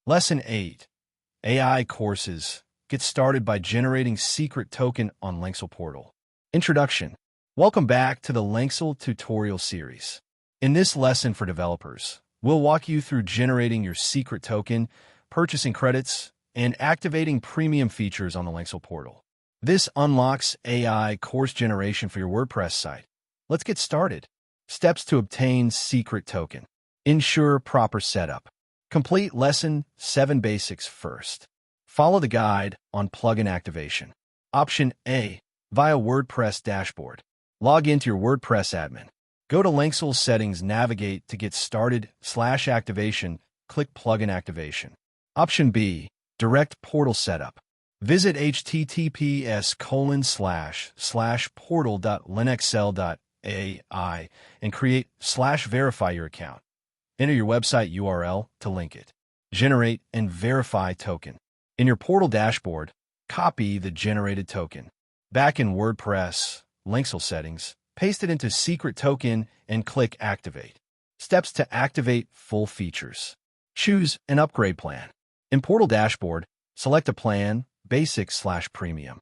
Lesson 8. AI Courses. Get started by generating secret token on Lenxel Portal. Introduction. Welcome back to the Lenxel Tutorial Series. In this lesson for developers, we'll walk you through generating your secret token, purchasing credits, and activating premium features on the Lenxel Portal. This unlocks AI course generation for your WordPress site. Let's get started. Steps to obtain secret token. Ensure proper setup. Complete Lesson 7 Basics first. Follow the guide on plugin activation. Option A. Via WordPress dashboard. Log into your WordPress admin. Go to Lenxel Settings, navigate to get started, /activation, click Plugin Activation. Option B. Direct Portal Setup. Visit https://portal.lenxel.ai and create/verify your account. Enter your website URL to link it. Generate and verify token. In your portal dashboard, copy the generated token. Back in WordPress, Lenxel Settings, paste it into Secret Token and click Activate. Steps to activate full features. Choose an upgrade plan. In Portal Dashboard, select a plan, Basic/Premium.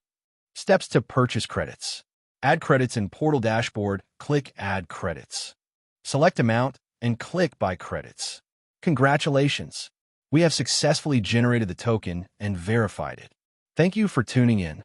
Steps to purchase credits. Add credits in Portal Dashboard, click Add Credits. Select amount and click Buy Credits. Congratulations! We have successfully generated the token and verified it. Thank you for tuning in.